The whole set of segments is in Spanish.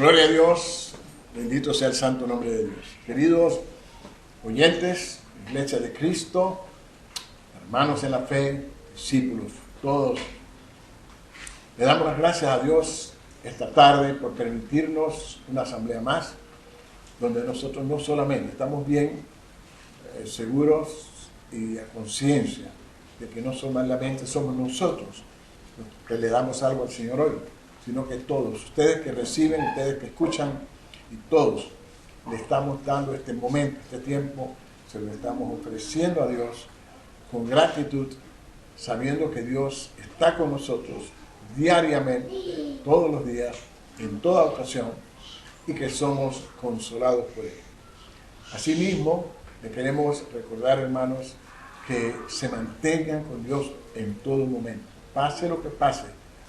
Gloria a Dios, bendito sea el santo nombre de Dios. Queridos oyentes, Iglesia de Cristo, hermanos en la fe, discípulos, todos, le damos las gracias a Dios esta tarde por permitirnos una asamblea más, donde nosotros no solamente estamos bien seguros y a conciencia de que no solamente somos nosotros los que le damos algo al Señor hoy, sino que todos, ustedes que reciben, ustedes que escuchan, y todos le estamos dando este momento, este tiempo, se lo estamos ofreciendo a Dios con gratitud, sabiendo que Dios está con nosotros diariamente, todos los días, en toda ocasión, y que somos consolados por Él. Asimismo, le queremos recordar, hermanos, que se mantengan con Dios en todo momento. Pase lo que pase,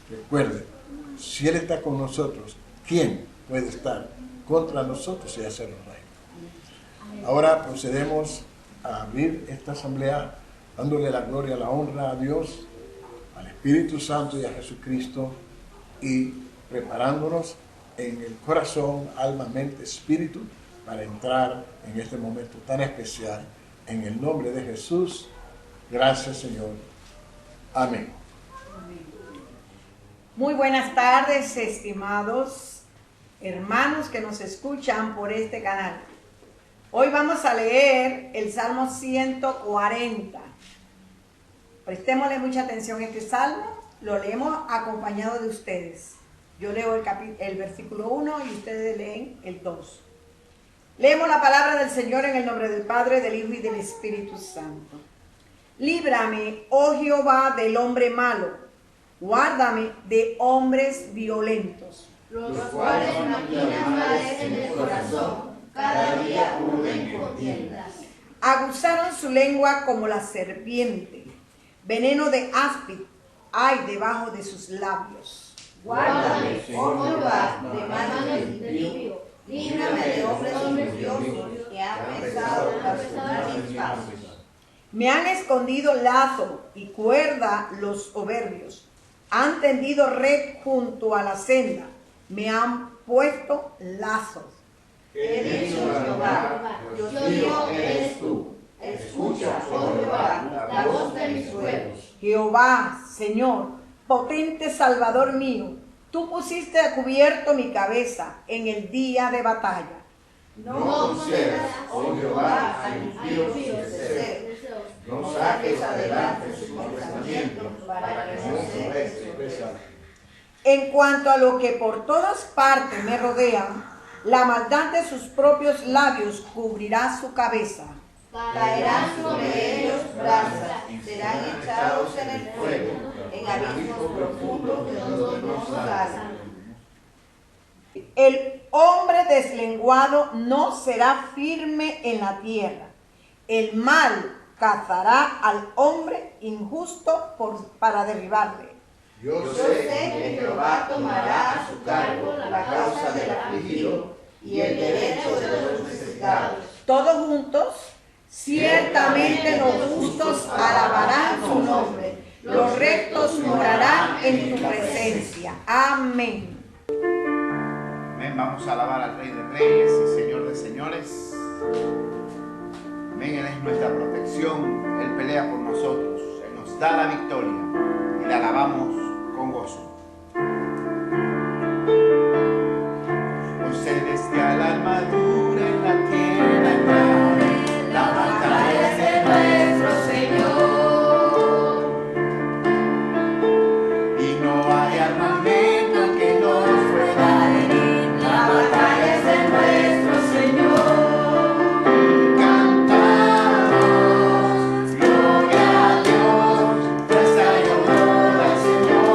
recuerden, si Él está con nosotros, ¿quién puede estar contra nosotros y hacernos daño? Ahora procedemos a abrir esta asamblea dándole la gloria, la honra a Dios, al Espíritu Santo y a Jesucristo, y preparándonos en el corazón, alma, mente, espíritu, para entrar en este momento tan especial. En el nombre de Jesús, gracias Señor. Amén. Muy buenas tardes, estimados hermanos que nos escuchan por este canal. Hoy vamos a leer el Salmo 140. Prestémosle mucha atención a este salmo, lo leemos acompañado de ustedes. Yo leo el versículo 1 y ustedes leen el 2. Leemos la palabra del Señor en el nombre del Padre, del Hijo y del Espíritu Santo. Líbrame, oh Jehová, del hombre malo. Guárdame de hombres violentos, los cuales maquinan males en el corazón, cada día urden contiendas. Aguzaron su lengua como la serpiente, veneno de áspid hay debajo de sus labios. Guárdame, oh Jehová, de manos del impío, líbrame de hombres odiosos que han pensado trastornar mis pasos. Me han escondido lazo y cuerda los soberbios. Han tendido red junto a la senda, me han puesto lazos. He dicho, Jehová, Dios mío eres tú. Escucha, oh Jehová, la voz de mis ruegos. Jehová, Señor, potente Salvador mío, tú pusiste a cubierto mi cabeza en el día de batalla. No concedas, oh Jehová, al impío sus deseos. No saques adelante sus pensamientos para que no se reste. En cuanto a lo que por todas partes me rodean, la maldad de sus propios labios cubrirá su cabeza. Caerán sobre ellos brasas, serán echados en el fuego, en abismos profundos de donde no salen. El hombre deslenguado no será firme en la tierra. El mal cazará al hombre injusto para derribarle. Yo sé que Jehová tomará a su cargo la causa del afligido y el derecho de los necesitados. Todos juntos, ciertamente los justos alabarán su nombre, los rectos morarán en tu presencia. Amén. Amén. Vamos a alabar al Rey de Reyes y Señor de Señores. Amén. Él es nuestra protección, Él pelea por nosotros, Él nos da la victoria y la alabamos con gozo. Con celestial armadura en la tierra entraré, la batalla es de nuestro Señor. Y no hay armamento que nos pueda herir, la batalla es de nuestro Señor. Gloria a Dios, pues hay honor al Señor.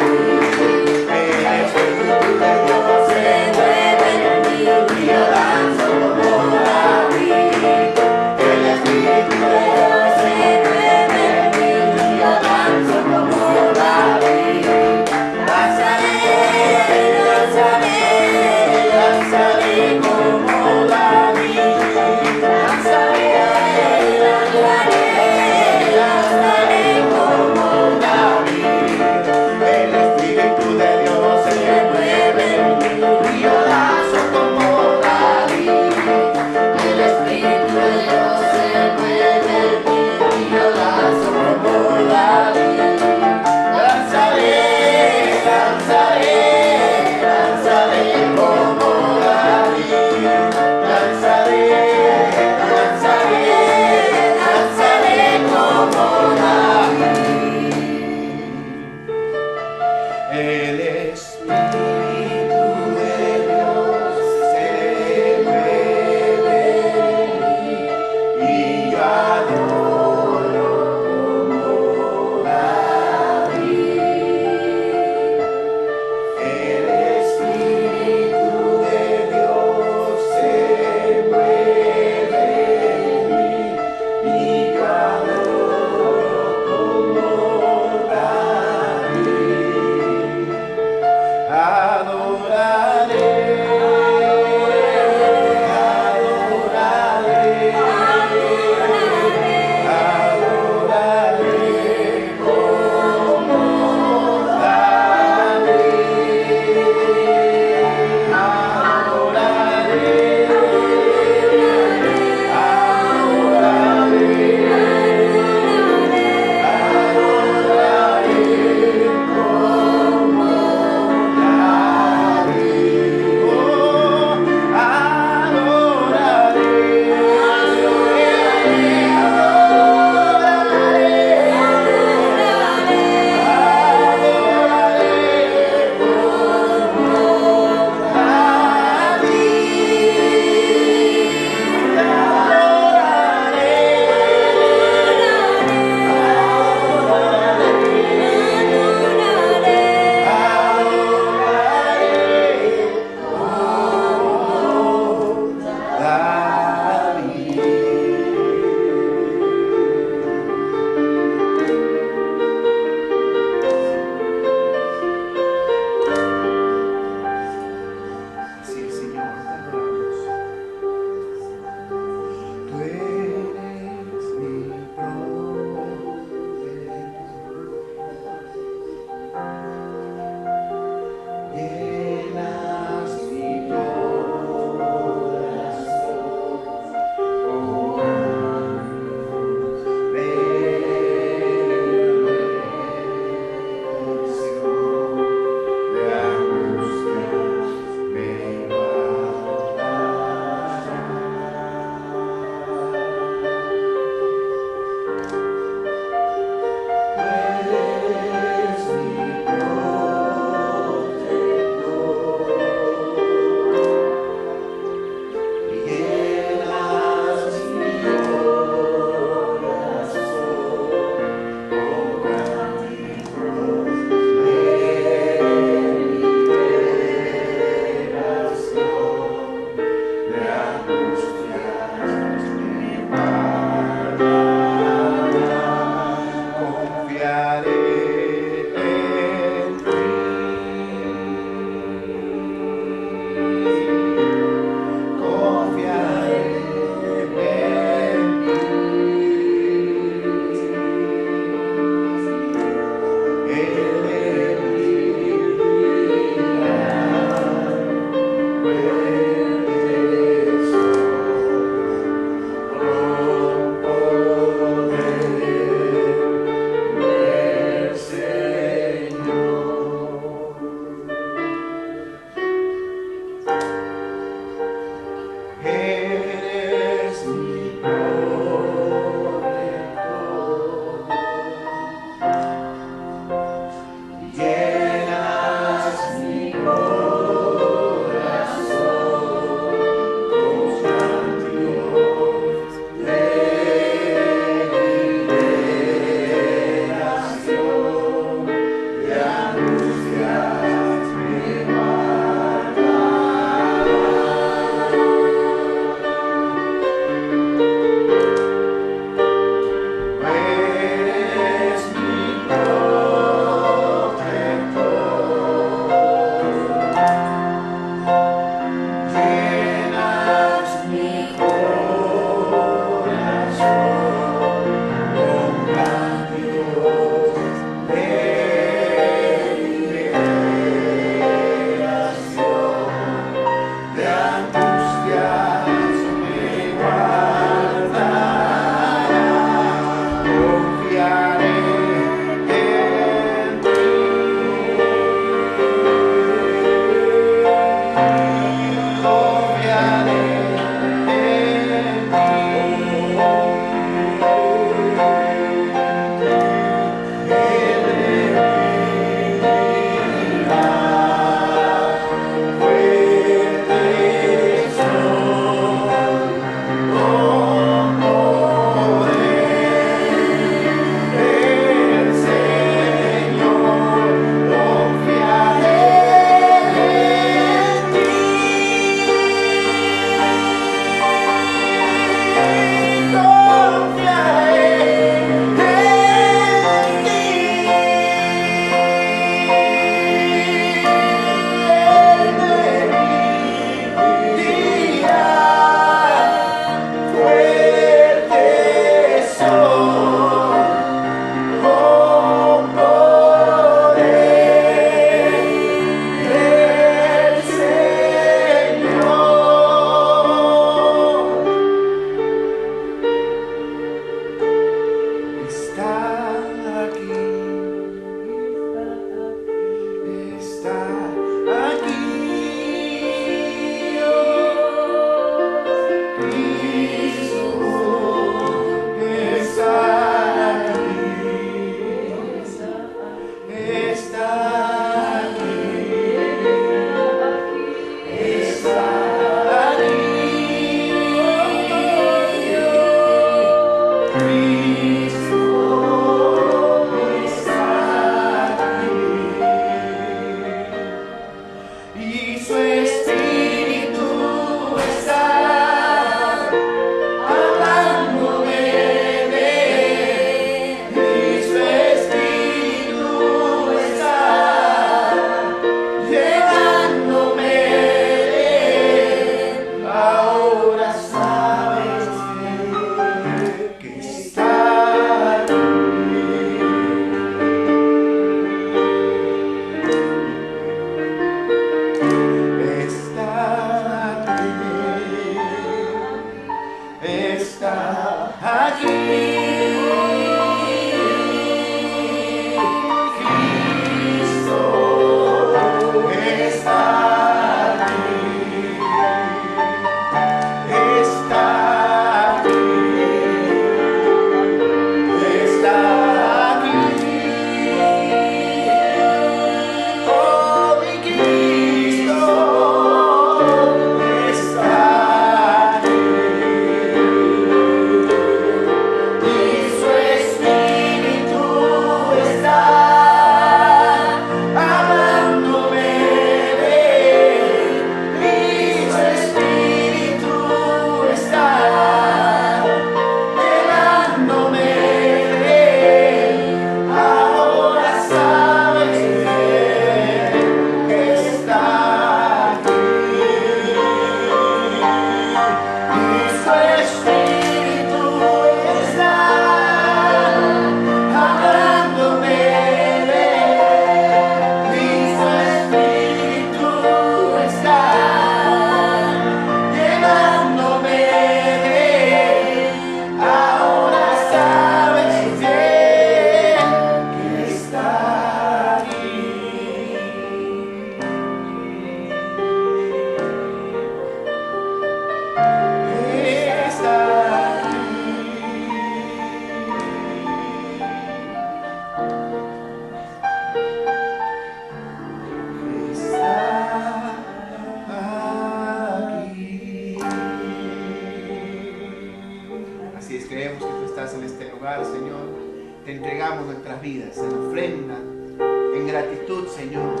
te entregamos nuestras vidas en ofrenda, en gratitud, Señor.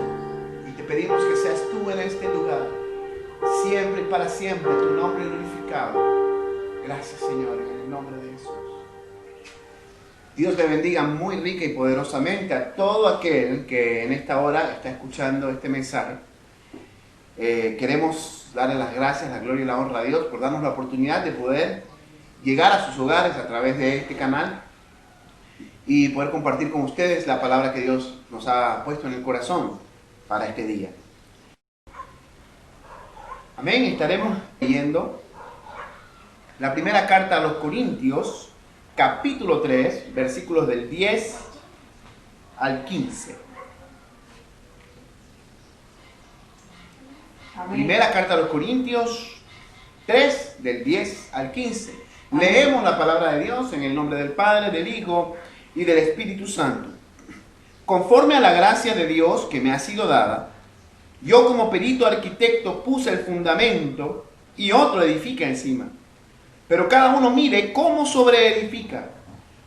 Y te pedimos que seas tú en este lugar, siempre y para siempre, tu nombre glorificado. Gracias, Señor, en el nombre de Jesús. Dios te bendiga muy rica y poderosamente a todo aquel que en esta hora está escuchando este mensaje. Queremos darle las gracias, la gloria y la honra a Dios por darnos la oportunidad de poder llegar a sus hogares a través de este canal y poder compartir con ustedes la palabra que Dios nos ha puesto en el corazón para este día. Amén. Estaremos leyendo la primera carta a los Corintios, capítulo 3, versículos del 10 al 15. Amén. Primera carta a los Corintios 3, del 10 al 15. Leemos la palabra de Dios en el nombre del Padre, del Hijo y del Espíritu Santo. Conforme a la gracia de Dios que me ha sido dada, yo como perito arquitecto puse el fundamento y otro edifica encima. Pero cada uno mire cómo sobreedifica,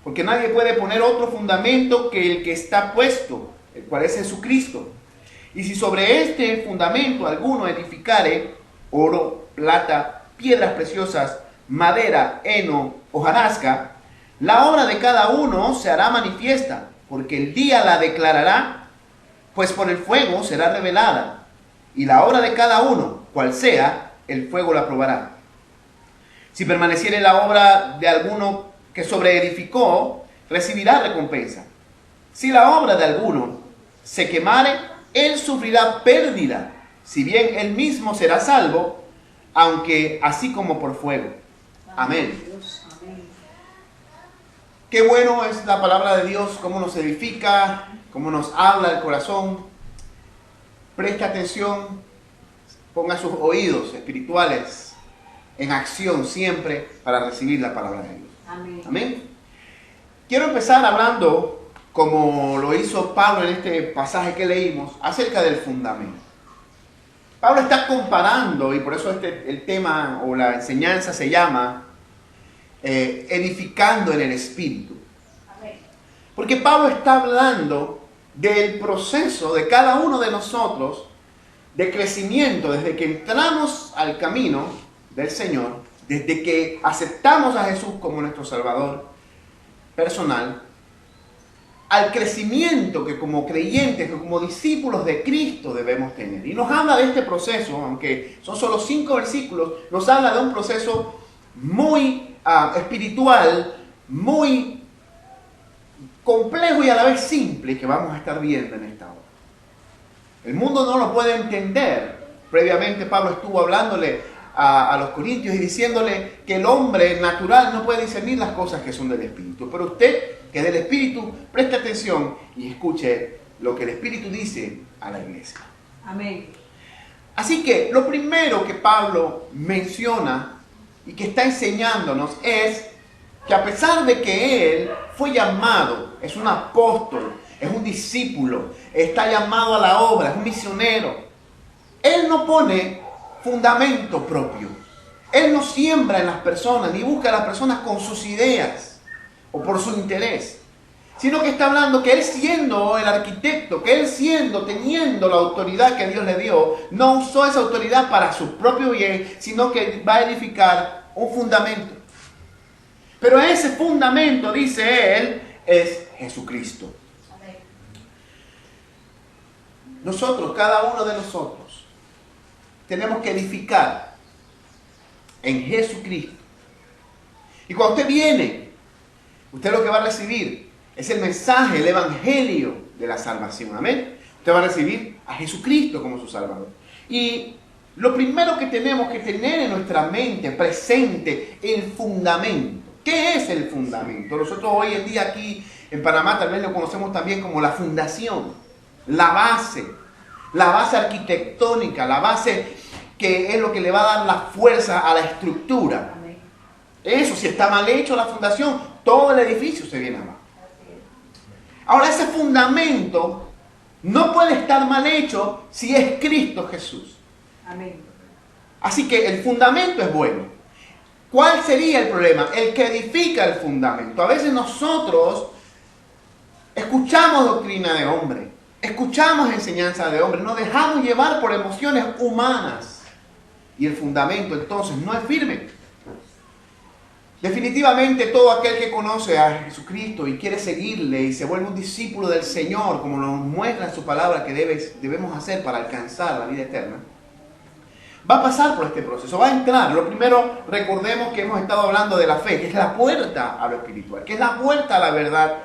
porque nadie puede poner otro fundamento que el que está puesto, el cual es Jesucristo. Y si sobre este fundamento alguno edificare oro, plata, piedras preciosas, madera, heno, hojarasca, la obra de cada uno se hará manifiesta, porque el día la declarará, pues por el fuego será revelada. Y la obra de cada uno, cual sea, el fuego la probará. Si permaneciere la obra de alguno que sobreedificó, recibirá recompensa. Si la obra de alguno se quemare, él sufrirá pérdida, si bien él mismo será salvo, aunque así como por fuego. Amén. Qué bueno es la palabra de Dios, cómo nos edifica, cómo nos habla el corazón. Preste atención, ponga sus oídos espirituales en acción siempre para recibir la palabra de Dios. Amén. Amén. Quiero empezar hablando, como lo hizo Pablo en este pasaje que leímos, acerca del fundamento. Pablo está comparando, y por eso el tema o la enseñanza se llama edificando en el Espíritu. Amén. Porque Pablo está hablando del proceso de cada uno de nosotros de crecimiento desde que entramos al camino del Señor, desde que aceptamos a Jesús como nuestro Salvador personal, al crecimiento que como creyentes, que como discípulos de Cristo debemos tener. Y nos habla de este proceso, aunque son solo 5 versículos, nos habla de un proceso muy espiritual, muy complejo y a la vez simple que vamos a estar viendo en esta hora. El mundo no lo puede entender. Previamente Pablo estuvo hablándole a los corintios y diciéndole que el hombre natural no puede discernir las cosas que son del Espíritu. Pero usted, que es del Espíritu, preste atención y escuche lo que el Espíritu dice a la iglesia. Amén. Así que lo primero que Pablo menciona y que está enseñándonos es que a pesar de que él fue llamado, es un apóstol, es un discípulo, está llamado a la obra, es un misionero, él no pone fundamento propio. Él no siembra en las personas, ni busca a las personas con sus ideas o por su interés, sino que está hablando que él siendo el arquitecto, que él teniendo la autoridad que Dios le dio, no usó esa autoridad para su propio bien, sino que va a edificar un fundamento. Pero ese fundamento, dice él, es Jesucristo. Nosotros, cada uno de nosotros, tenemos que edificar en Jesucristo. Y cuando usted viene, usted lo que va a recibir es el mensaje, el evangelio de la salvación. Amén. Usted va a recibir a Jesucristo como su Salvador. Y lo primero que tenemos que tener en nuestra mente presente, el fundamento. ¿Qué es el fundamento? Nosotros hoy en día aquí en Panamá tal vez lo conocemos también como la fundación, la base arquitectónica, la base que es lo que le va a dar la fuerza a la estructura. Amén. Eso, si está mal hecho la fundación, todo el edificio se viene abajo. Ahora, ese fundamento no puede estar mal hecho si es Cristo Jesús. Amén. Así que el fundamento es bueno. ¿Cuál sería el problema? El que edifica el fundamento. A veces nosotros escuchamos doctrina de hombre, escuchamos enseñanza de hombre, nos dejamos llevar por emociones humanas y el fundamento entonces no es firme. Definitivamente todo aquel que conoce a Jesucristo y quiere seguirle y se vuelve un discípulo del Señor, como nos muestra en su palabra que debemos hacer para alcanzar la vida eterna, va a pasar por este proceso, va a entrar. Lo primero, recordemos que hemos estado hablando de la fe, que es la puerta a lo espiritual, que es la puerta a la verdad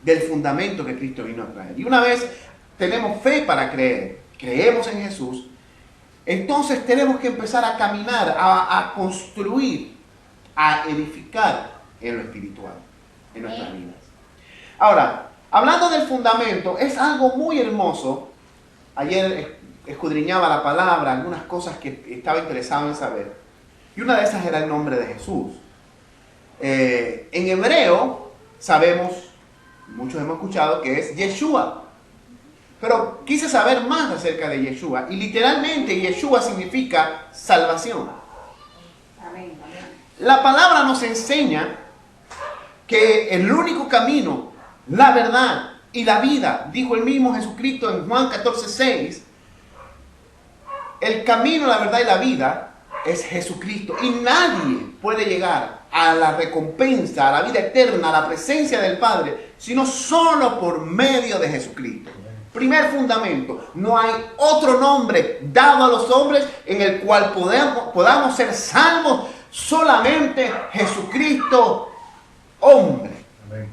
del fundamento que Cristo vino a traer. Y una vez tenemos fe para creer, creemos en Jesús, entonces tenemos que empezar a caminar, a construir, a edificar en lo espiritual, en nuestras vidas. Ahora, hablando del fundamento, es algo muy hermoso. Ayer escudriñaba la palabra, algunas cosas que estaba interesado en saber. Y una de esas era el nombre de Jesús. En hebreo sabemos, muchos hemos escuchado, que es Yeshua. Pero quise saber más acerca de Yeshua. Y literalmente Yeshua significa salvación. Amén, amén. La palabra nos enseña que el único camino, la verdad y la vida, dijo el mismo Jesucristo en Juan 14:6, el camino, la verdad y la vida es Jesucristo. Y nadie puede llegar a la recompensa, a la vida eterna, a la presencia del Padre, sino solo por medio de Jesucristo. Primer fundamento, no hay otro nombre dado a los hombres en el cual podamos ser salvos, solamente Jesucristo, hombre. Amén.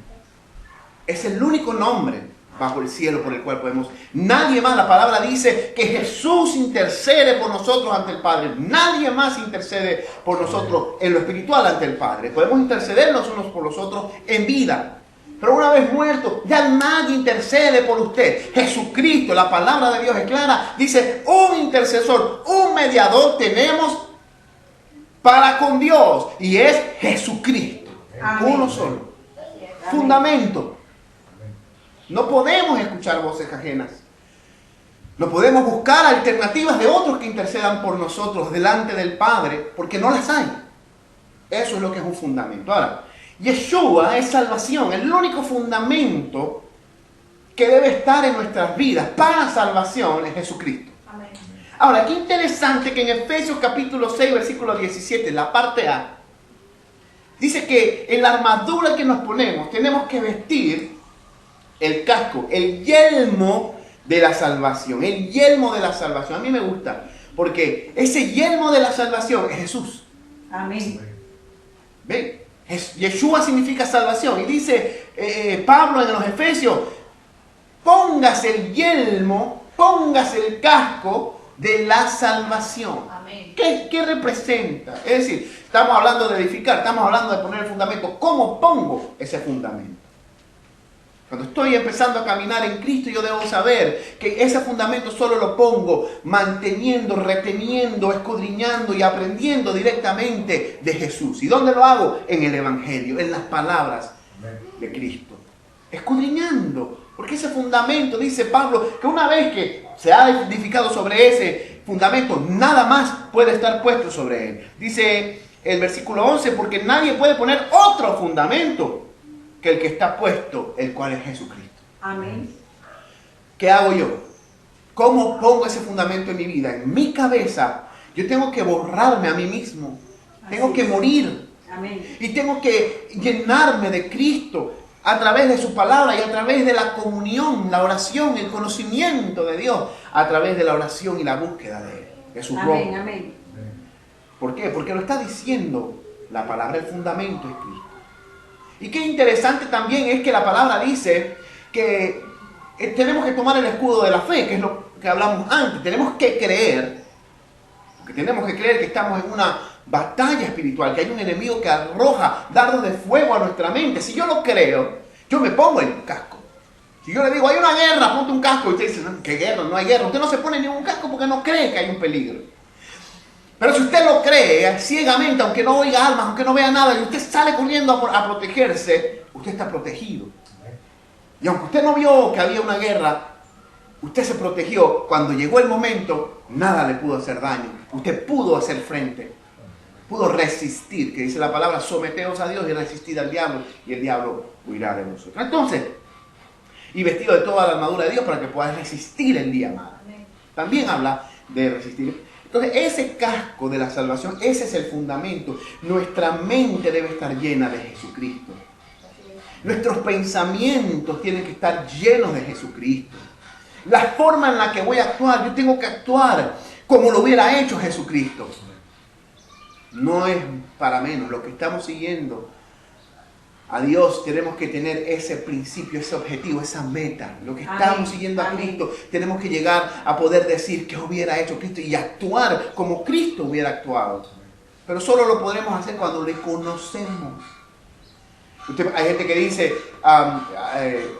Es el único nombre bajo el cielo por el cual podemos. Nadie más, la palabra dice que Jesús intercede por nosotros ante el Padre. Nadie más intercede por nosotros en lo espiritual ante el Padre. Podemos interceder los unos por los otros en vida. Pero una vez muerto, ya nadie intercede por usted. Jesucristo, la palabra de Dios es clara, dice, un intercesor, un mediador tenemos para con Dios, y es Jesucristo. Amén. Uno solo. Amén. Fundamento. No podemos escuchar voces ajenas. No podemos buscar alternativas de otros que intercedan por nosotros delante del Padre, porque no las hay. Eso es lo que es un fundamento. Ahora, Yeshua es salvación, el único fundamento que debe estar en nuestras vidas para salvación es Jesucristo. Amén. Ahora, qué interesante que en Efesios capítulo 6, versículo 17, la parte A, dice que en la armadura que nos ponemos tenemos que vestir el casco, el yelmo de la salvación, el yelmo de la salvación. A mí me gusta, porque ese yelmo de la salvación es Jesús. Amén. ¿Ven? Yeshua significa salvación. Y dice Pablo en los Efesios, póngase el yelmo, póngase el casco de la salvación. Amén. ¿Qué representa? Es decir, estamos hablando de edificar, estamos hablando de poner el fundamento. ¿Cómo pongo ese fundamento? Cuando estoy empezando a caminar en Cristo, yo debo saber que ese fundamento solo lo pongo manteniendo, reteniendo, escudriñando y aprendiendo directamente de Jesús. ¿Y dónde lo hago? En el Evangelio, en las palabras de Cristo. Escudriñando. Porque ese fundamento, dice Pablo, que una vez que se ha edificado sobre ese fundamento, nada más puede estar puesto sobre él. Dice el versículo 11, porque nadie puede poner otro fundamento que el que está puesto, el cual es Jesucristo. Amén. ¿Qué hago yo? ¿Cómo pongo ese fundamento en mi vida? En mi cabeza, yo tengo que borrarme a mí mismo. Tengo que morir. Amén. Y tengo que llenarme de Cristo a través de su palabra y a través de la comunión, la oración, el conocimiento de Dios, a través de la oración y la búsqueda de Él, de su Amén. rostro. Amén. ¿Por qué? Porque lo está diciendo la palabra, el fundamento es Cristo. Y qué interesante también es que la palabra dice que tenemos que tomar el escudo de la fe, que es lo que hablamos antes. Tenemos que creer, porque tenemos que creer que estamos en una batalla espiritual, que hay un enemigo que arroja dardos de fuego a nuestra mente. Si yo lo creo, yo me pongo el casco. Si yo le digo, hay una guerra, ponte un casco, y usted dice, no, ¿qué guerra? No hay guerra. Usted no se pone ningún casco porque no cree que hay un peligro. Pero si usted lo cree ciegamente, aunque no oiga almas, aunque no vea nada, y usted sale corriendo a protegerse, usted está protegido. Y aunque usted no vio que había una guerra, usted se protegió. Cuando llegó el momento, nada le pudo hacer daño. Usted pudo hacer frente, pudo resistir, que dice la palabra, someteos a Dios y resistid al diablo, y el diablo huirá de vosotros. Entonces, y vestido de toda la armadura de Dios para que puedas resistir el día malo. También habla de resistir. Entonces, ese casco de la salvación, ese es el fundamento. Nuestra mente debe estar llena de Jesucristo. Nuestros pensamientos tienen que estar llenos de Jesucristo. La forma en la que voy a actuar, yo tengo que actuar como lo hubiera hecho Jesucristo. No es para menos. Lo que estamos siguiendo a Dios tenemos que tener ese principio, ese objetivo, esa meta. Lo que estamos siguiendo a Cristo, tenemos que llegar a poder decir qué hubiera hecho Cristo y actuar como Cristo hubiera actuado. Pero solo lo podremos hacer cuando le conocemos. Hay gente que dice,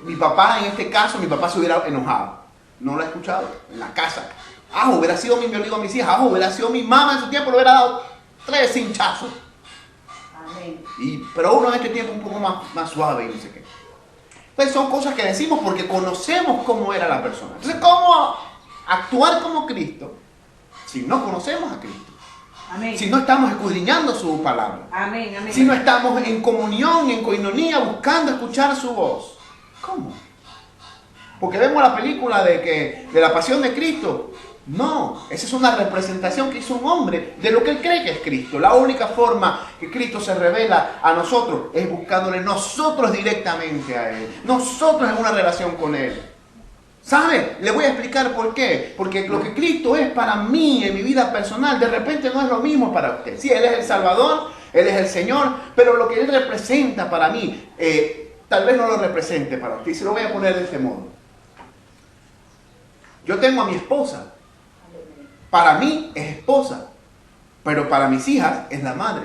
mi papá, en este caso, mi papá se hubiera enojado. No lo he escuchado en la casa. Hubiera sido yo le digo a mis hijas, hubiera sido mi mamá en su tiempo, le hubiera dado 3 cinchazos. Pero uno en este tiempo un poco más suave y no sé qué. Entonces son cosas que decimos porque conocemos cómo era la persona. Entonces, ¿cómo actuar como Cristo si no conocemos a Cristo? Amén. Si no estamos escudriñando su palabra. Amén, amén. Si no estamos en comunión, en coinonía, buscando escuchar su voz. ¿Cómo? Porque vemos la película de la pasión de Cristo. No, esa es una representación que hizo un hombre de lo que él cree que es Cristo. La única forma que Cristo se revela a nosotros es buscándole nosotros directamente a Él. Nosotros en una relación con Él. ¿Sabe? Le voy a explicar por qué. Porque lo que Cristo es para mí en mi vida personal, de repente no es lo mismo para usted. Sí, Él es el Salvador, Él es el Señor, pero lo que Él representa para mí, tal vez no lo represente para usted. Y se lo voy a poner de este modo. Yo tengo a mi esposa. Para mí es esposa, pero para mis hijas es la madre.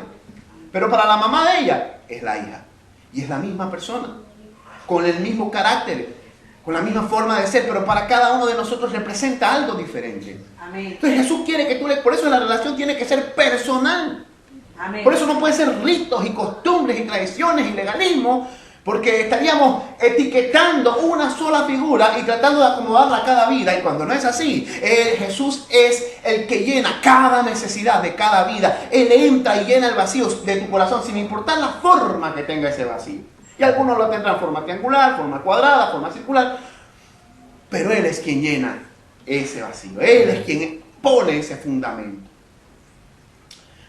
Pero para la mamá de ella es la hija. Y es la misma persona, con el mismo carácter, con la misma forma de ser, pero para cada uno de nosotros representa algo diferente. Amén. Entonces Jesús quiere que por eso la relación tiene que ser personal. Amén. Por eso no puede ser ritos y costumbres y tradiciones y legalismo, porque estaríamos etiquetando una sola figura y tratando de acomodarla a cada vida. Y cuando no es así, Jesús es el que llena cada necesidad de cada vida. Él entra y llena el vacío de tu corazón sin importar la forma que tenga ese vacío. Y algunos lo tendrán en forma triangular, forma cuadrada, forma circular. Pero Él es quien llena ese vacío. Él es quien pone ese fundamento.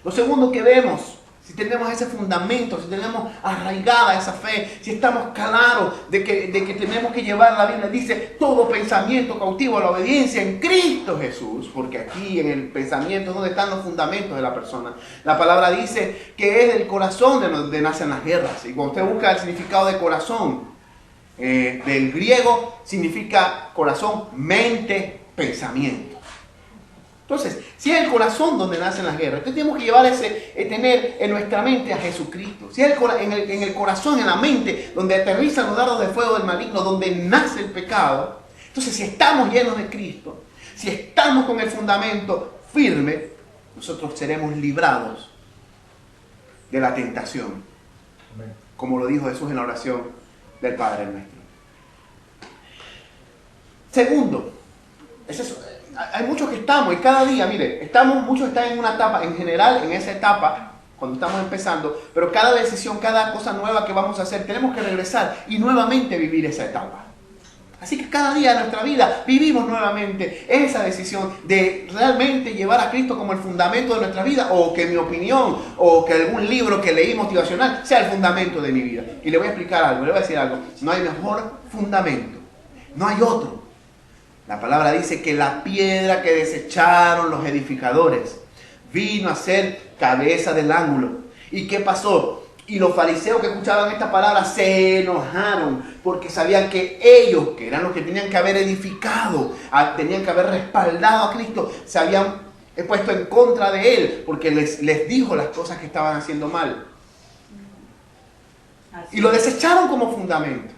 Lo segundo que vemos, si tenemos ese fundamento, si tenemos arraigada esa fe, si estamos claros de que tenemos que llevar la Biblia, dice todo pensamiento cautivo a la obediencia en Cristo Jesús, porque aquí en el pensamiento es donde están los fundamentos de la persona. La palabra dice que es del corazón de donde nacen las guerras. Y cuando usted busca el significado de corazón, del griego significa corazón, mente, pensamiento. Entonces, si es el corazón donde nacen las guerras, entonces tenemos que llevar tener en nuestra mente a Jesucristo. Si es en el corazón, en la mente, donde aterrizan los dardos de fuego del maligno, donde nace el pecado, entonces si estamos llenos de Cristo, si estamos con el fundamento firme, nosotros seremos librados de la tentación. Amén. Como lo dijo Jesús en la oración del Padre Nuestro. Segundo, es eso. Hay muchos que estamos, y cada día, mire, muchos están en una etapa, en general, en esa etapa, cuando estamos empezando, pero cada decisión, cada cosa nueva que vamos a hacer, tenemos que regresar y nuevamente vivir esa etapa. Así que cada día de nuestra vida vivimos nuevamente esa decisión de realmente llevar a Cristo como el fundamento de nuestra vida, o que mi opinión, o que algún libro que leí motivacional sea el fundamento de mi vida. Y le voy a explicar algo, le voy a decir algo. No hay mejor fundamento, no hay otro. La palabra dice que la piedra que desecharon los edificadores vino a ser cabeza del ángulo. ¿Y qué pasó? Y los fariseos que escuchaban esta palabra se enojaron porque sabían que ellos, que eran los que tenían que haber edificado, tenían que haber respaldado a Cristo, se habían puesto en contra de Él porque les dijo las cosas que estaban haciendo mal. Y lo desecharon como fundamento.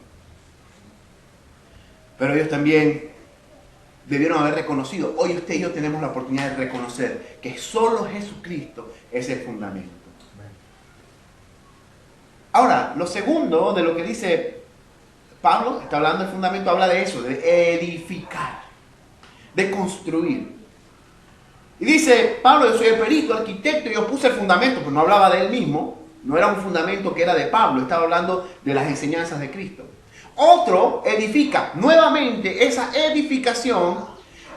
Pero ellos también debieron haber reconocido. Hoy usted y yo tenemos la oportunidad de reconocer que solo Jesucristo es el fundamento. Ahora, lo segundo de lo que dice Pablo, está hablando del fundamento, habla de eso, de edificar, de construir. Y dice Pablo, yo soy el perito, arquitecto, y yo puse el fundamento, pero no hablaba de él mismo, no era un fundamento que era de Pablo, estaba hablando de las enseñanzas de Cristo. Otro edifica. Nuevamente, esa edificación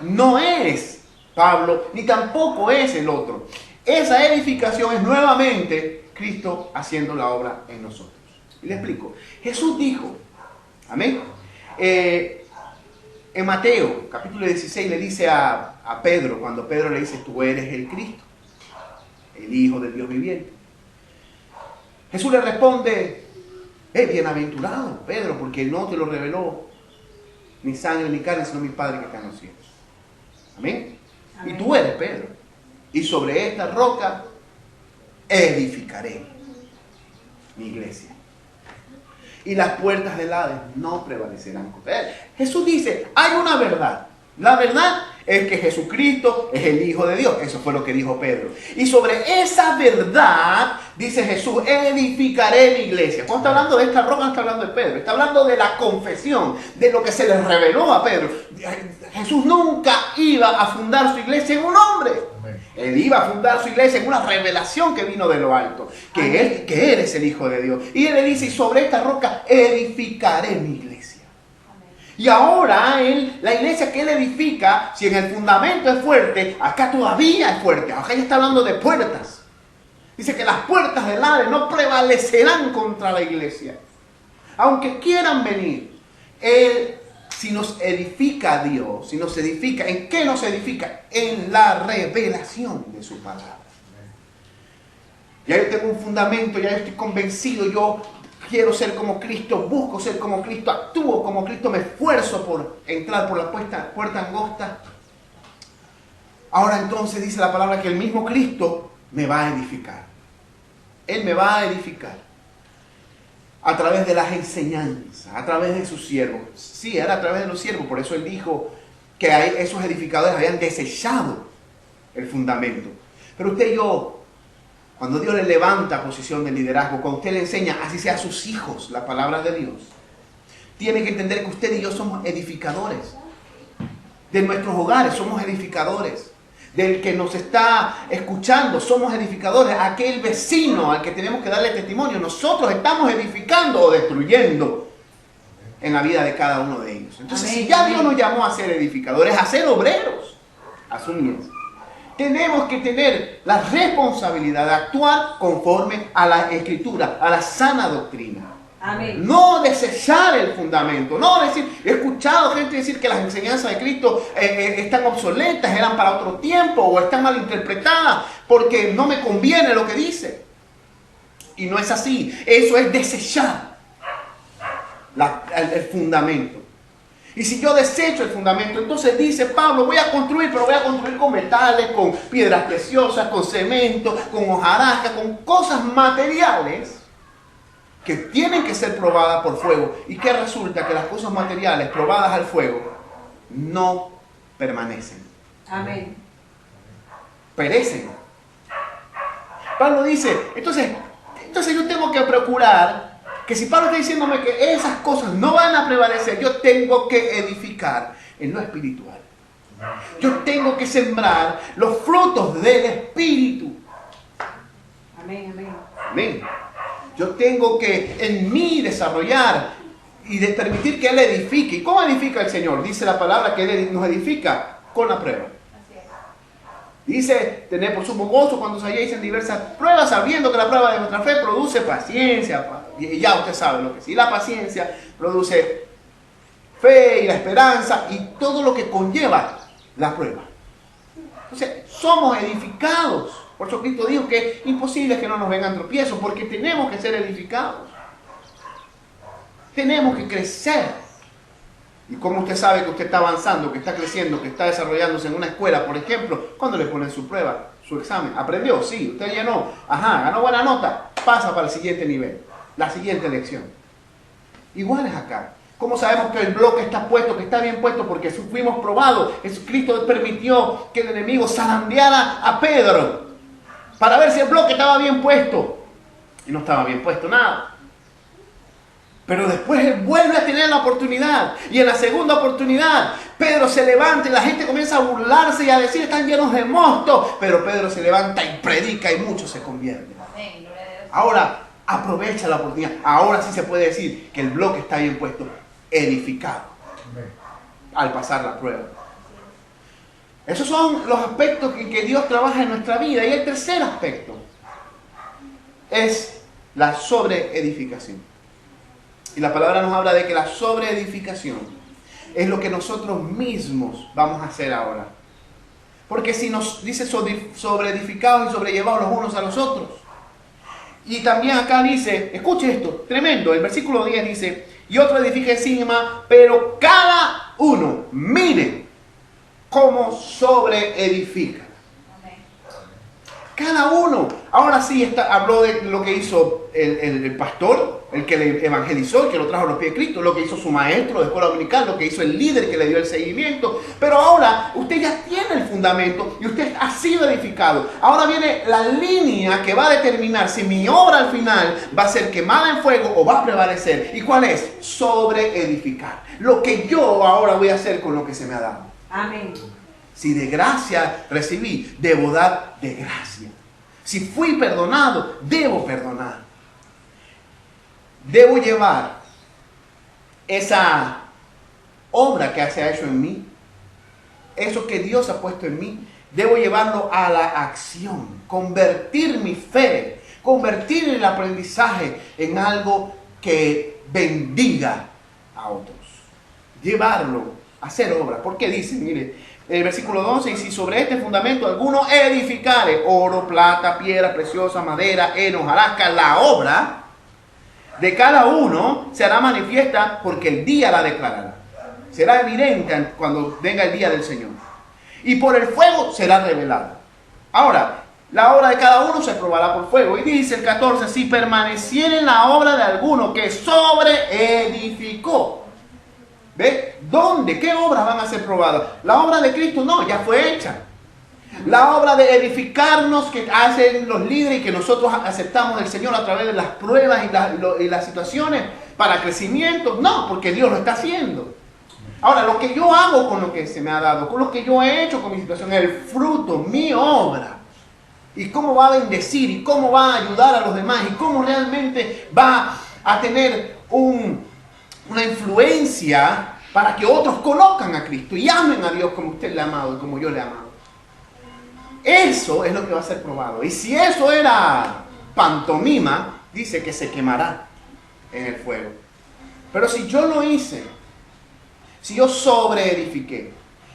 no es Pablo, ni tampoco es el otro. Esa edificación es nuevamente Cristo haciendo la obra en nosotros. Y le explico. Jesús dijo, amén, en Mateo, capítulo 16, le dice a Pedro, cuando Pedro le dice, tú eres el Cristo, el Hijo del Dios viviente. Jesús le responde, Bienaventurado, Pedro, porque no te lo reveló ni sangre ni carne, sino mi Padre que está en los cielos. Amén. Y tú eres Pedro. Y sobre esta roca edificaré mi iglesia. Y las puertas del Hades no prevalecerán contra él. Jesús dice, hay una verdad. La verdad es que Jesucristo es el Hijo de Dios. Eso fue lo que dijo Pedro. Y sobre esa verdad, dice Jesús, edificaré mi iglesia. Cuando está hablando de esta roca, no está hablando de Pedro. Está hablando de la confesión, de lo que se le reveló a Pedro. Jesús nunca iba a fundar su iglesia en un hombre. Él iba a fundar su iglesia en una revelación que vino de lo alto. Que Él es el Hijo de Dios. Y Él le dice, y sobre esta roca edificaré mi iglesia. Y ahora la iglesia que Él edifica, si en el fundamento es fuerte, acá todavía es fuerte. Acá ya está hablando de puertas. Dice que las puertas del Hades no prevalecerán contra la iglesia. Aunque quieran venir, si nos edifica Dios, si nos edifica, ¿en qué nos edifica? En la revelación de su palabra. Ya yo tengo un fundamento, ya yo estoy convencido, yo quiero ser como Cristo, busco ser como Cristo, actúo como Cristo, me esfuerzo por entrar por la puerta angosta. Ahora entonces dice la palabra que el mismo Cristo me va a edificar. Él me va a edificar a través de las enseñanzas, a través de sus siervos. Sí, era a través de los siervos, por eso Él dijo que esos edificadores habían desechado el fundamento. Pero usted y yo, cuando Dios le levanta posición de liderazgo, cuando usted le enseña, así sea a sus hijos, la palabra de Dios, tiene que entender que usted y yo somos edificadores. De nuestros hogares somos edificadores. Del que nos está escuchando somos edificadores. Aquel vecino al que tenemos que darle testimonio, nosotros estamos edificando o destruyendo en la vida de cada uno de ellos. Entonces, si ya Dios nos llamó a ser edificadores, a ser obreros, asumiendo, tenemos que tener la responsabilidad de actuar conforme a la Escritura, a la sana doctrina. Amén. No desechar el fundamento, no decir, he escuchado gente decir que las enseñanzas de Cristo están obsoletas, eran para otro tiempo o están mal interpretadas porque no me conviene lo que dice. Y no es así, eso es desechar el fundamento. Y si yo desecho el fundamento, entonces dice Pablo, voy a construir, pero voy a construir con metales, con piedras preciosas, con cemento, con hojarasca, con cosas materiales que tienen que ser probadas por fuego. ¿Y qué resulta? Que las cosas materiales probadas al fuego no permanecen. Amén. Perecen. Pablo dice, entonces yo tengo que procurar que si Pablo está diciéndome que esas cosas no van a prevalecer, yo tengo que edificar en lo espiritual. Yo tengo que sembrar los frutos del Espíritu. Amén, amén. Amén. Yo tengo que en mí desarrollar y de permitir que Él edifique. ¿Y cómo edifica el Señor? Dice la palabra que Él nos edifica con la prueba. Dice, tened por sumo gozo cuando os halléis en diversas pruebas, sabiendo que la prueba de vuestra fe produce paciencia. Y ya usted sabe lo que es. Y la paciencia produce fe y la esperanza y todo lo que conlleva la prueba. Entonces, somos edificados. Por eso Cristo dijo que es imposible que no nos vengan tropiezos, porque tenemos que ser edificados. Tenemos que crecer. Y como usted sabe que usted está avanzando, que está creciendo, que está desarrollándose en una escuela, por ejemplo, cuando le ponen su prueba, su examen, ¿aprendió? Sí, usted llenó, ganó buena nota, pasa para el siguiente nivel, la siguiente lección. Igual es acá. ¿Cómo sabemos que el bloque está puesto, que está bien puesto? Porque fuimos probados. Jesucristo permitió que el enemigo zarandeara a Pedro para ver si el bloque estaba bien puesto. Y no estaba bien puesto nada. Pero después él vuelve a tener la oportunidad. Y en la segunda oportunidad, Pedro se levanta y la gente comienza a burlarse y a decir, están llenos de mosto. Pero Pedro se levanta y predica y muchos se convierten. Ahora, aprovecha la oportunidad. Ahora sí se puede decir que el bloque está bien puesto, edificado, al pasar la prueba. Esos son los aspectos en que Dios trabaja en nuestra vida. Y el tercer aspecto es la sobreedificación. Y la palabra nos habla de que la sobreedificación es lo que nosotros mismos vamos a hacer ahora. Porque si nos dice sobreedificados y sobrellevados los unos a los otros, Y también acá dice, escuche esto, tremendo, el versículo 10 dice, y otro edifica encima, pero cada uno mire cómo sobreedifica. Cada uno. Ahora sí habló de lo que hizo el pastor, el que le evangelizó, el que lo trajo a los pies de Cristo, lo que hizo su maestro de escuela dominical, lo que hizo el líder que le dio el seguimiento. Pero ahora usted ya tiene el fundamento y usted ha sido edificado. Ahora viene la línea que va a determinar si mi obra al final va a ser quemada en fuego o va a prevalecer. ¿Y cuál es? Sobreedificar. Lo que yo ahora voy a hacer con lo que se me ha dado. Amén. Si de gracia recibí, debo dar de gracia. Si fui perdonado, debo perdonar. Debo llevar esa obra que se ha hecho en mí, eso que Dios ha puesto en mí, debo llevarlo a la acción, convertir mi fe, convertir el aprendizaje en algo que bendiga a otros. Llevarlo, hacer obra. Porque dice, mire, el versículo 12, y si sobre este fundamento alguno edificare oro, plata, piedra preciosa, madera, heno, hojarasca, la obra de cada uno se hará manifiesta porque el día la declarará. Será evidente cuando venga el día del Señor. Y por el fuego será revelada. Ahora, la obra de cada uno se probará por fuego. Y dice el 14, si permaneciere en la obra de alguno que sobreedificó. ¿Ve? ¿Dónde? ¿Qué obras van a ser probadas? La obra de Cristo no, ya fue hecha. La obra de edificarnos que hacen los líderes y que nosotros aceptamos del Señor a través de las pruebas y las situaciones para crecimiento, no, porque Dios lo está haciendo. Ahora, lo que yo hago con lo que se me ha dado, con lo que yo he hecho con mi situación, el fruto, mi obra, y cómo va a bendecir, y cómo va a ayudar a los demás, y cómo realmente va a tener una influencia para que otros conozcan a Cristo y amen a Dios como usted le ha amado y como yo le he amado. Eso es lo que va a ser probado. Y si eso era pantomima, dice que se quemará en el fuego. Pero si yo lo hice, si yo sobreedifiqué,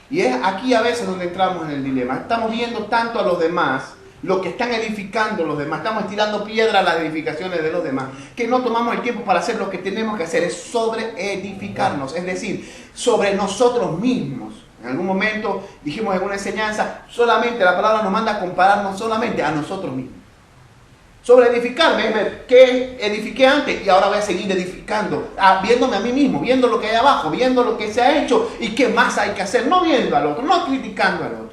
y es aquí a veces donde entramos en el dilema, estamos viendo tanto a los demás, lo que están edificando los demás, estamos tirando piedra a las edificaciones de los demás, que no tomamos el tiempo para hacer lo que tenemos que hacer, es sobreedificarnos, es decir, sobre nosotros mismos. En algún momento dijimos en una enseñanza, solamente la palabra nos manda a compararnos solamente a nosotros mismos. Sobre edificarme es ver qué edifiqué antes y ahora voy a seguir edificando, viéndome a mí mismo, viendo lo que hay abajo, viendo lo que se ha hecho y qué más hay que hacer, no viendo al otro, no criticando al otro.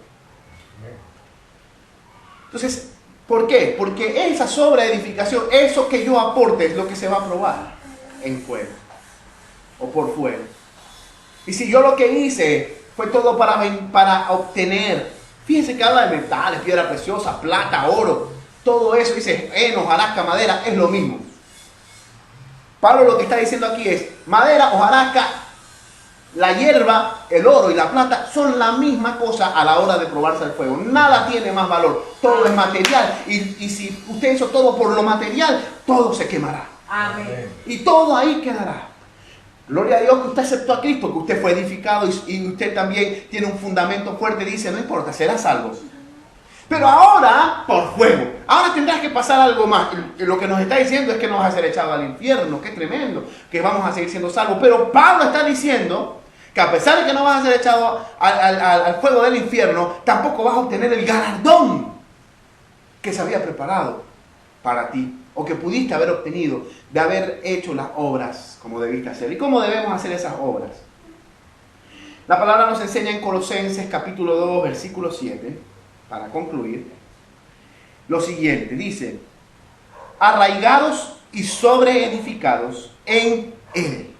Entonces, ¿por qué? Porque esa sobreedificación, eso que yo aporte es lo que se va a probar en fuego o por fuego. Y si yo lo que hice fue todo para obtener, fíjense que habla de metales, piedra preciosa, plata, oro, todo eso, dice heno, hojarasca, madera, es lo mismo. Pablo lo que está diciendo aquí es, madera, hojarasca, la hierba, el oro y la plata son la misma cosa a la hora de probarse al fuego. Nada tiene más valor, todo es material. Y si usted hizo todo por lo material, todo se quemará. Amén. Y todo ahí quedará. Gloria a Dios que usted aceptó a Cristo, que usted fue edificado y usted también tiene un fundamento fuerte. Dice, no importa, será salvo. Pero ahora, por fuego. Ahora tendrás que pasar algo más. Lo que nos está diciendo es que no vas a ser echado al infierno. Qué tremendo. Que vamos a seguir siendo salvos. Pero Pablo está diciendo que a pesar de que no vas a ser echado al fuego del infierno, tampoco vas a obtener el galardón que se había preparado para ti. O que pudiste haber obtenido de haber hecho las obras como debiste hacer. ¿Y cómo debemos hacer esas obras? La palabra nos enseña en Colosenses capítulo 2, versículo 7. Para concluir, lo siguiente, dice, arraigados y sobreedificados en Él,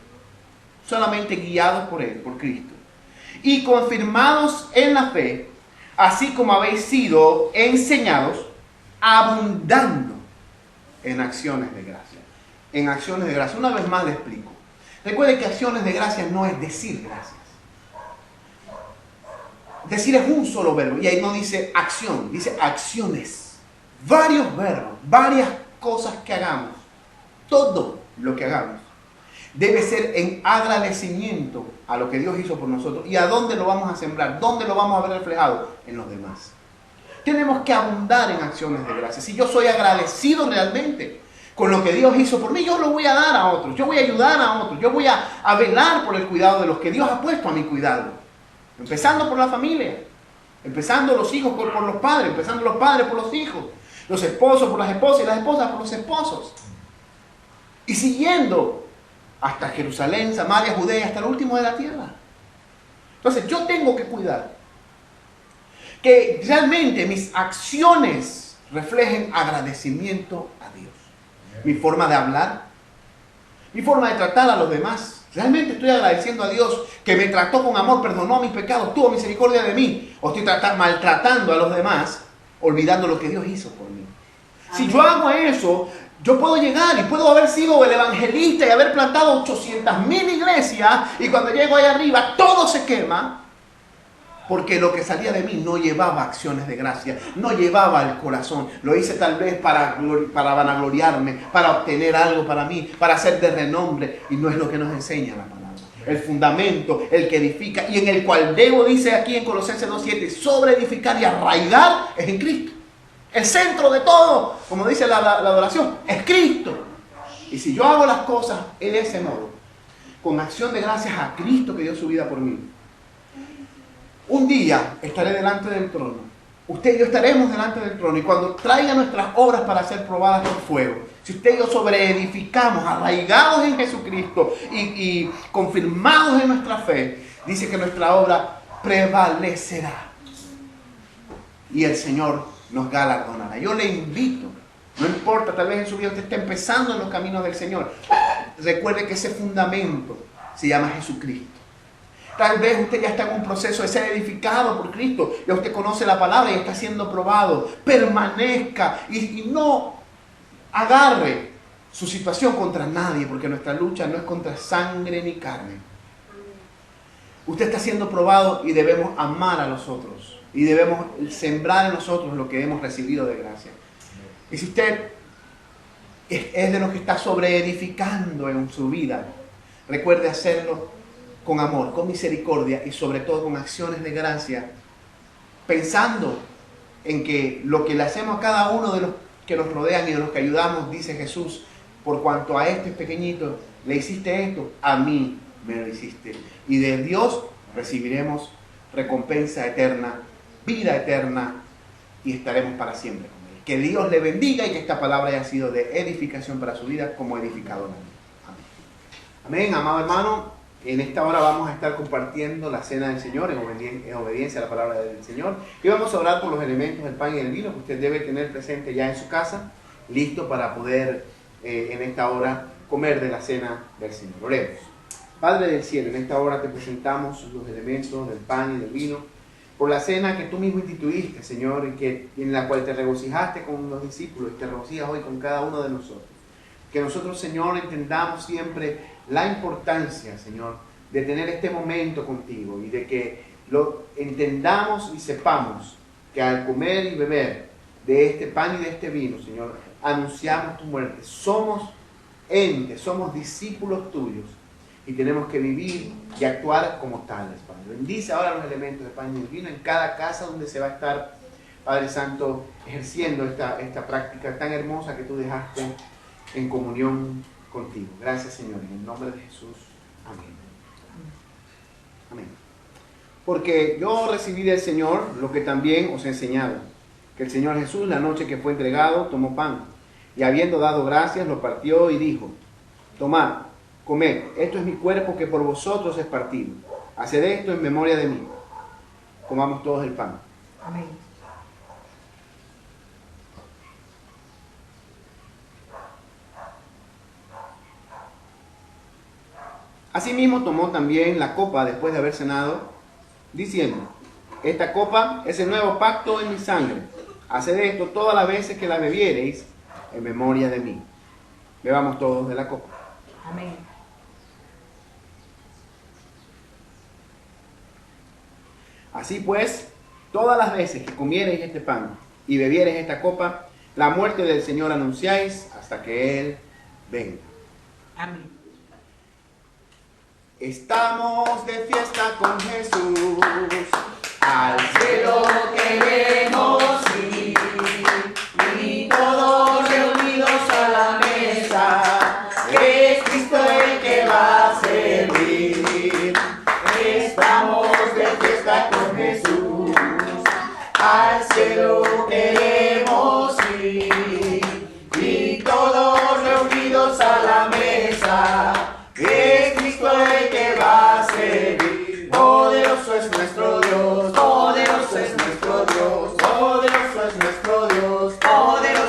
solamente guiados por Él, por Cristo, y confirmados en la fe, así como habéis sido enseñados, abundando en acciones de gracia. En acciones de gracia. Una vez más le explico. Recuerde que acciones de gracia no es decir gracias. Decir es un solo verbo y ahí no dice acción, dice acciones. Varios verbos, varias cosas que hagamos. Todo lo que hagamos debe ser en agradecimiento a lo que Dios hizo por nosotros. ¿Y a dónde lo vamos a sembrar? ¿Dónde lo vamos a ver reflejado? En los demás. Tenemos que abundar en acciones de gracia. Si yo soy agradecido realmente, con lo que Dios hizo por mí, yo lo voy a dar a otros, yo voy a ayudar a otros, yo voy a velar por el cuidado de los que Dios ha puesto a mi cuidado. Empezando por la familia, empezando los hijos por los padres, empezando los padres por los hijos, los esposos por las esposas y las esposas por los esposos. Y siguiendo hasta Jerusalén, Samaria, Judea, hasta el último de la tierra. Entonces yo tengo que cuidar que realmente mis acciones reflejen agradecimiento a Dios. Mi forma de hablar, mi forma de tratar a los demás. Realmente estoy agradeciendo a Dios que me trató con amor, perdonó mis pecados, tuvo misericordia de mí. O estoy maltratando a los demás, olvidando lo que Dios hizo por mí. Si yo hago eso, yo puedo llegar y puedo haber sido el evangelista y haber plantado 800,000 iglesias, y cuando llego ahí arriba todo se quema, porque lo que salía de mí no llevaba acciones de gracia, no llevaba el corazón. Lo hice tal vez para vanagloriarme, para obtener algo para mí, para ser de renombre, y no es lo que nos enseña la palabra. El fundamento, el que edifica, y en el cual debo, dice aquí en Colosenses 2:7, sobre edificar y arraigar, es en Cristo. El centro de todo, como dice la adoración, es Cristo. Y si yo hago las cosas en ese modo, con acción de gracias a Cristo que dio su vida por mí, un día estaré delante del trono. Usted y yo estaremos delante del trono. Y cuando traiga nuestras obras para ser probadas por fuego, si usted y yo sobreedificamos, arraigados en Jesucristo y confirmados en nuestra fe, dice que nuestra obra prevalecerá. Y el Señor nos galardonará. Yo le invito, no importa, tal vez en su vida usted esté empezando en los caminos del Señor. Recuerde que ese fundamento se llama Jesucristo. Tal vez usted ya está en un proceso de ser edificado por Cristo. Ya usted conoce la palabra y está siendo probado. Permanezca y no agarre su situación contra nadie, porque nuestra lucha no es contra sangre ni carne. Usted está siendo probado y debemos amar a los otros. Y debemos sembrar en nosotros lo que hemos recibido de gracia. Y si usted es de los que está sobreedificando en su vida, recuerde hacerlo con amor, con misericordia y sobre todo con acciones de gracia, pensando en que lo que le hacemos a cada uno de los que nos rodean y de los que ayudamos, dice Jesús, por cuanto a este pequeñito le hiciste esto, a mí me lo hiciste. Y de Dios recibiremos recompensa eterna, vida eterna, y estaremos para siempre con Él. Que Dios le bendiga y que esta palabra haya sido de edificación para su vida como edificadora. Amén. Amén, amado hermano. En esta hora vamos a estar compartiendo la cena del Señor en obediencia a la palabra del Señor. Y vamos a orar por los elementos del pan y del vino que usted debe tener presente ya en su casa, listo para poder en esta hora comer de la cena del Señor. Oremos. Padre del cielo, en esta hora te presentamos los elementos del pan y del vino por la cena que tú mismo instituiste, Señor, y en la cual te regocijaste con los discípulos y te regocijas hoy con cada uno de nosotros. Que nosotros, Señor, entendamos siempre la importancia, Señor, de tener este momento contigo y de que lo entendamos y sepamos que al comer y beber de este pan y de este vino, Señor, anunciamos tu muerte. Somos entes, somos discípulos tuyos y tenemos que vivir y actuar como tales, Padre. Bendice ahora los elementos de pan y del vino en cada casa donde se va a estar, Padre Santo, ejerciendo esta práctica tan hermosa que tú dejaste en comunión contigo. Gracias, Señor, en el nombre de Jesús. Amén. Amén. Porque yo recibí del Señor lo que también os he enseñado, que el Señor Jesús, la noche que fue entregado, tomó pan, y habiendo dado gracias, lo partió y dijo: tomad, comed, esto es mi cuerpo que por vosotros es partido. Haced esto en memoria de mí. Comamos todos el pan. Amén. Asimismo tomó también la copa después de haber cenado, diciendo: esta copa es el nuevo pacto en mi sangre. Haced esto todas las veces que la bebiereis en memoria de mí. Bebamos todos de la copa. Amén. Así pues, todas las veces que comiereis este pan y bebiereis esta copa, la muerte del Señor anunciáis hasta que Él venga. Amén. Estamos de fiesta con Jesús, al Cielo queremos ir y todos reunidos a la mesa.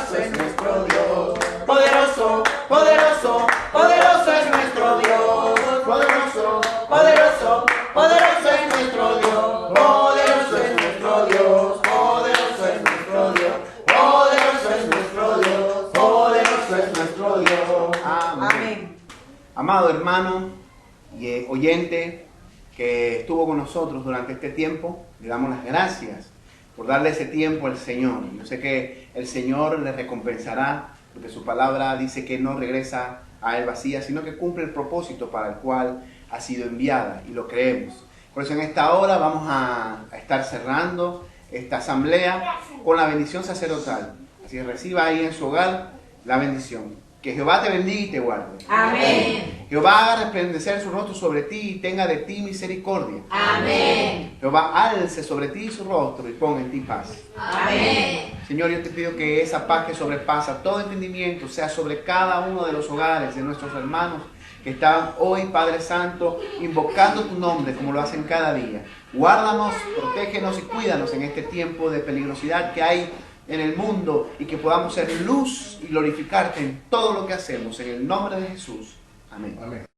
poderoso es nuestro Dios. Poderoso, poderoso, poderoso es nuestro Dios. Poderoso, poderoso, poderoso es nuestro Dios. Poderoso es nuestro Dios. Poderoso es nuestro Dios. Poderoso es nuestro Dios. Poderoso es nuestro Dios. Amén. Amado hermano y oyente que estuvo con nosotros durante este tiempo, le damos las gracias por darle ese tiempo al Señor. Yo sé que el Señor le recompensará, porque su palabra dice que no regresa a él vacía, sino que cumple el propósito para el cual ha sido enviada, y lo creemos. Por eso en esta hora vamos a estar cerrando esta asamblea con la bendición sacerdotal. Así que reciba ahí en su hogar la bendición. Que Jehová te bendiga y te guarde. Amén. Jehová haga resplandecer su rostro sobre ti y tenga de ti misericordia. Amén. Jehová alce sobre ti su rostro y ponga en ti paz. Amén. Señor, yo te pido que esa paz que sobrepasa todo entendimiento sea sobre cada uno de los hogares de nuestros hermanos que están hoy, Padre Santo, invocando tu nombre como lo hacen cada día. Guárdanos, protégenos y cuídanos en este tiempo de peligrosidad que hay en el mundo, y que podamos ser luz y glorificarte en todo lo que hacemos. En el nombre de Jesús. Amén. Amén.